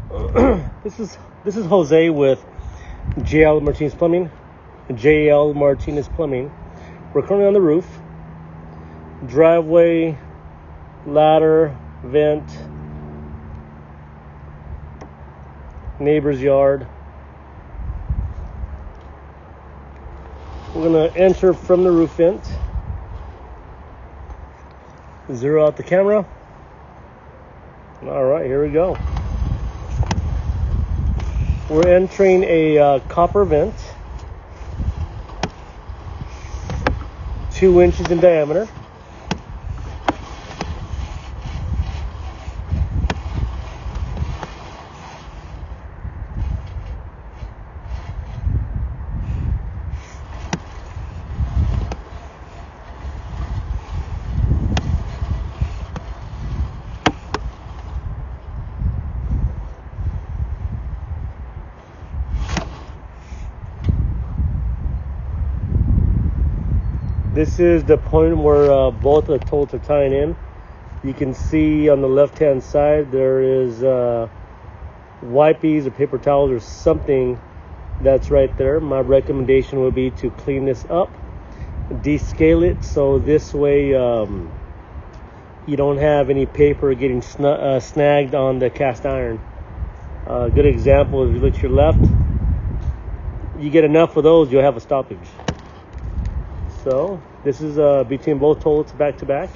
This is Jose with JL Martinez Plumbing. JL Martinez Plumbing. We're currently on the roof. Driveway, ladder, vent, neighbor's yard. We're gonna enter from the roof vent. Zero out the camera. All right, here we go. We're entering a copper vent, 2 inches in diameter. This is the point where both of the toilets are tying in. You can see on the left-hand side there is wipes or paper towels or something that's right there. My recommendation would be to clean this up, descale it, so this way you don't have any paper getting snagged on the cast iron. A good example is if you look to your left, you get enough of those, you'll have a stoppage. So this is between both toilets back to back.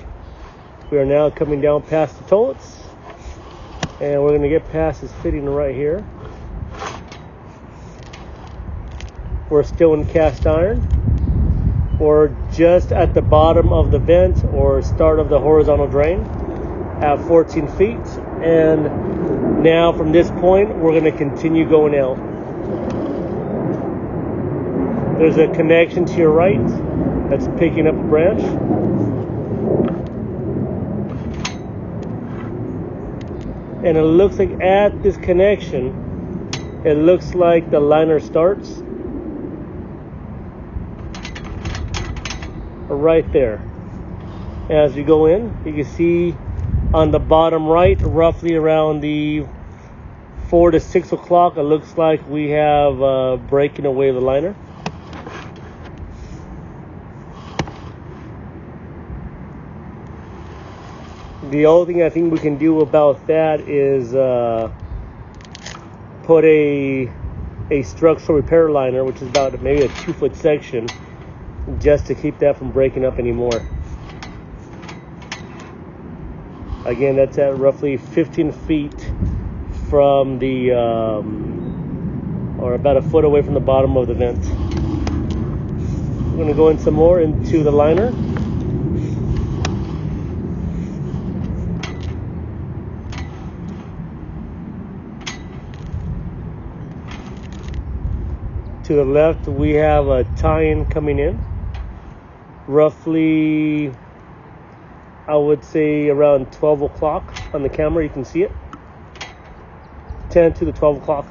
We are now coming down past the toilets, and we're going to get past this fitting right here. We're still in cast iron. We're just at the bottom of the vent or start of the horizontal drain at 14 feet. And now from this point, we're going to continue going out. There's a connection to your right that's picking up a branch. And it looks like at this connection, it looks like the liner starts right there. As you go in, you can see on the bottom right, roughly around the 4 to 6 o'clock, it looks like we have breaking away the liner. The only thing I think we can do about that is put a structural repair liner, which is about maybe a 2-foot section, just to keep that from breaking up anymore. Again, that's at roughly 15 feet from the, or about a foot away from the bottom of the vent. I'm going to go in some more into the liner. To the left, we have a tie-in coming in. Roughly, I would say around 12 o'clock on the camera, you can see it. 10 to the 12 o'clock.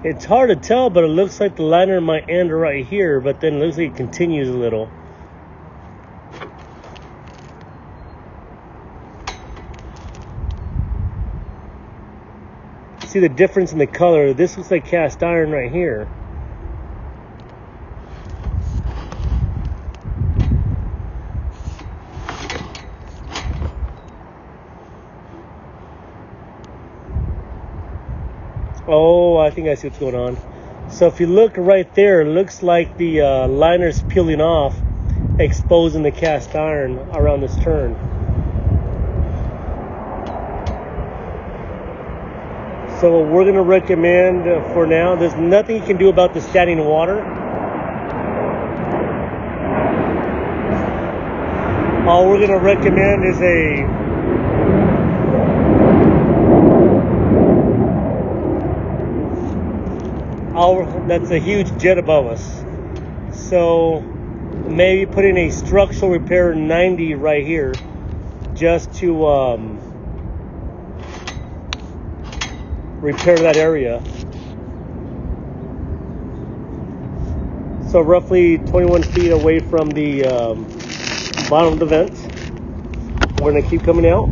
It's hard to tell, but it looks like the liner might end right here, but then it looks like it continues a little. See the difference in the color? This looks like cast iron right here. Oh, I think I see what's going on. So if you look right there, it looks like the liner's peeling off, exposing the cast iron around this turn. So what we're going to recommend for now, there's nothing you can do about the standing water. all we're gonna recommend is that's a huge jet above us. So maybe putting a structural repair 90 right here, just to repair that area. So roughly 21 feet away from the bottom of the vent. We're gonna keep coming out.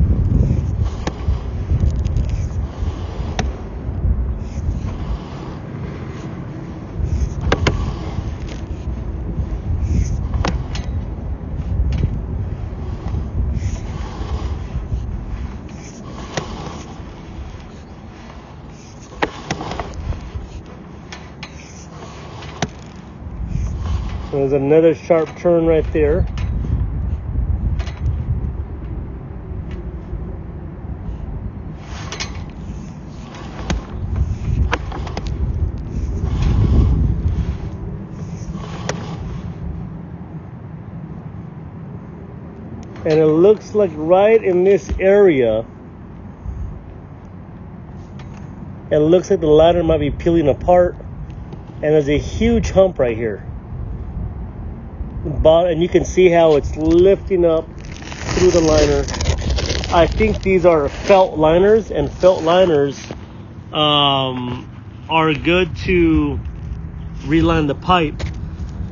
There's another sharp turn right there. And it looks like right in this area, it looks like the liner might be peeling apart, and there's a huge hump right here. And you can see how it's lifting up through the liner. I think these are felt liners, and felt liners are good to reline the pipe.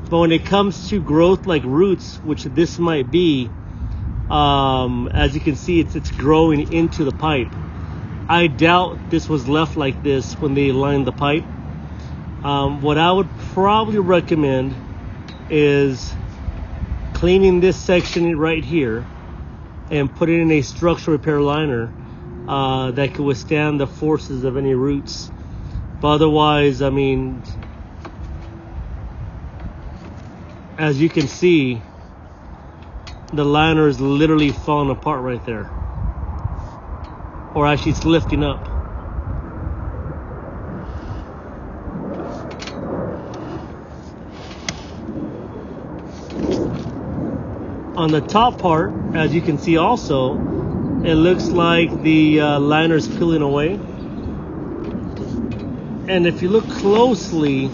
But when it comes to growth like roots, which this might be, as you can see, it's growing into the pipe. I doubt this was left like this when they lined the pipe. What I would probably recommend is cleaning this section right here and putting in a structural repair liner that could withstand the forces of any roots. But otherwise, I mean, as you can see, the liner is literally falling apart right there, or actually it's lifting up. On the top part, as you can see also, it looks like the liner's peeling away. And if you look closely,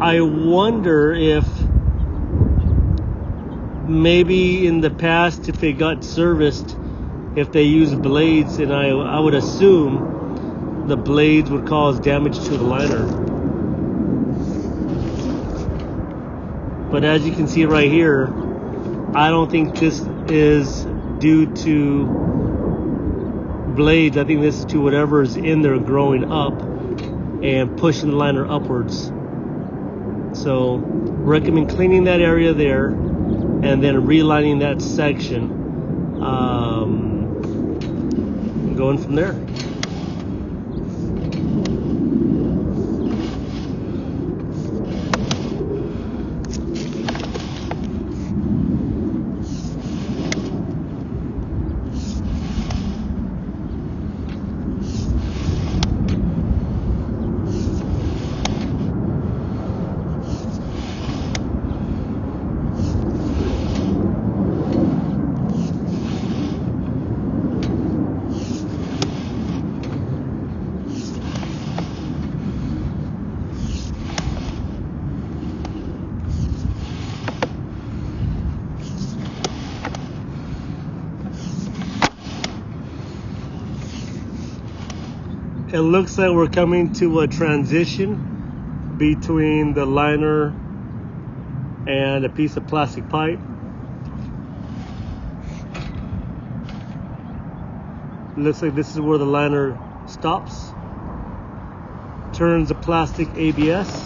I wonder if maybe in the past, if they got serviced, if they used blades, and I would assume the blades would cause damage to the liner. But as you can see right here, I don't think this is due to blades. I think this is to whatever is in there growing up and pushing the liner upwards. So recommend cleaning that area there and then relining that section. Going from there. It looks like we're coming to a transition between the liner and a piece of plastic pipe. Looks like this is where the liner stops, turns the plastic ABS,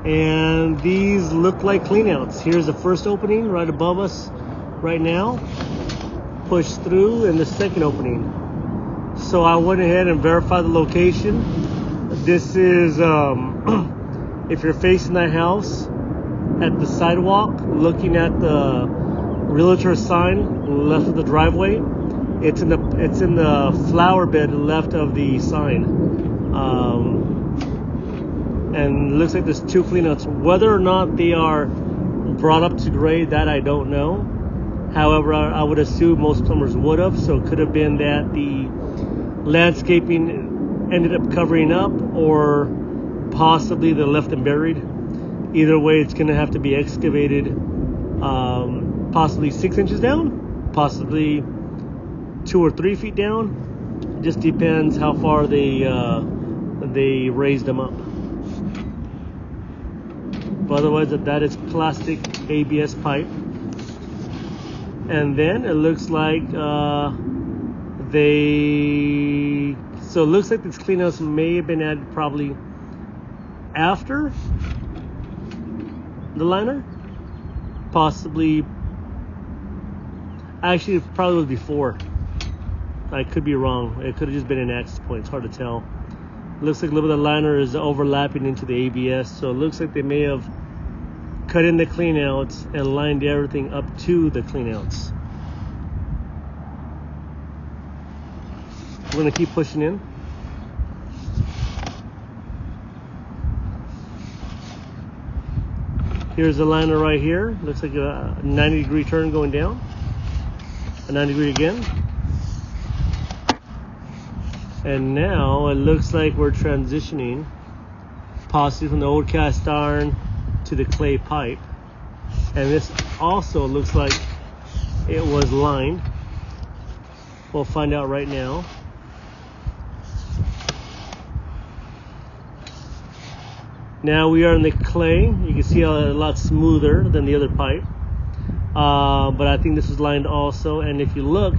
and these look like cleanouts. Here's the first opening right above us right now, push through, and the second opening. So I went ahead and verified the location. This is if you're facing that house at the sidewalk, looking at the realtor sign left of the driveway. It's in the flower bed left of the sign. and it looks like there's 2 cleanouts. Whether or not they are brought up to grade, that I don't know. However, I would assume most plumbers would have, so it could have been that the landscaping ended up covering up, or possibly they left them buried. Either way, it's going to have to be excavated, possibly 6 inches down, possibly 2 or 3 feet down. Just depends how far they raised them up. But otherwise, that is plastic ABS pipe. And then it looks like so it looks like these cleanouts may have been added probably after the liner, possibly. Actually, it probably was before. I could be wrong. It could have just been an access point. It's hard to tell. It looks like a little bit of the liner is overlapping into the ABS, so it looks like they may have cut in the cleanouts and lined everything up to the cleanouts. We're gonna keep pushing in. Here's the liner right here. Looks like a 90-degree turn going down. A 90-degree again. And now it looks like we're transitioning possibly from the old cast iron to the clay pipe. And this also looks like it was lined. We'll find out right now. Now we are in the clay. You can see a lot smoother than the other pipe. But I think this is lined also. And if you look,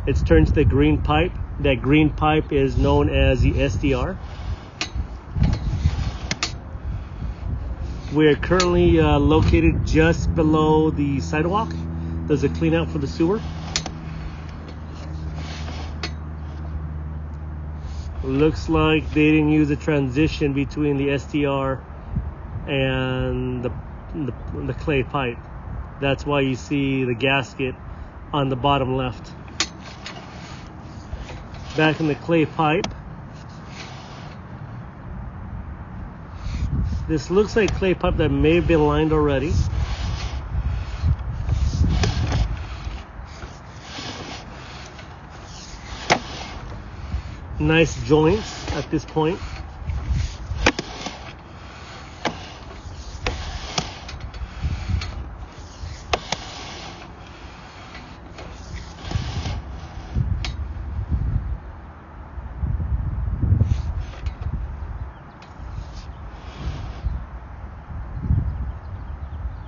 it's turned to the green pipe. That green pipe is known as the SDR. We're currently located just below the sidewalk. There's a clean out for the sewer. Looks like they didn't use a transition between the SDR and the clay pipe. That's why you see the gasket on the bottom left. Back in the clay pipe. This looks like clay pipe that may have been lined already. Nice joints at this point.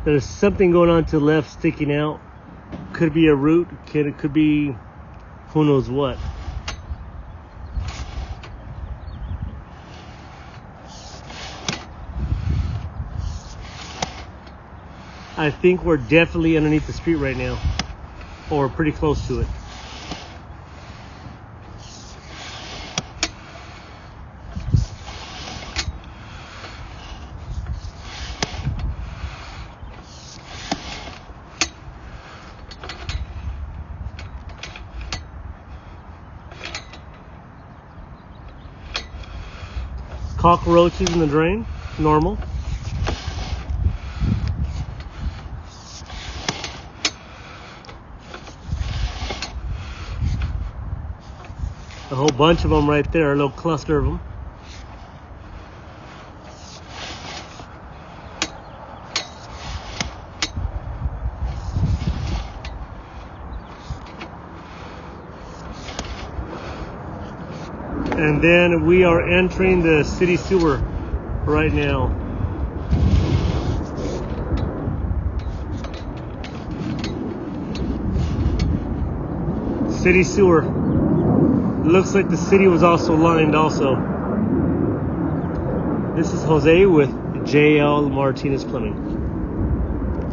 There's something going on to the left sticking out. Could be a root, it could be who knows what. I think we're definitely underneath the street right now, or pretty close to it. Cockroaches in the drain, normal. A whole bunch of them right there, a little cluster of them. And then we are entering the city sewer right now. City sewer. Looks like the city was also lined also. This is Jose with JL Martinez Plumbing.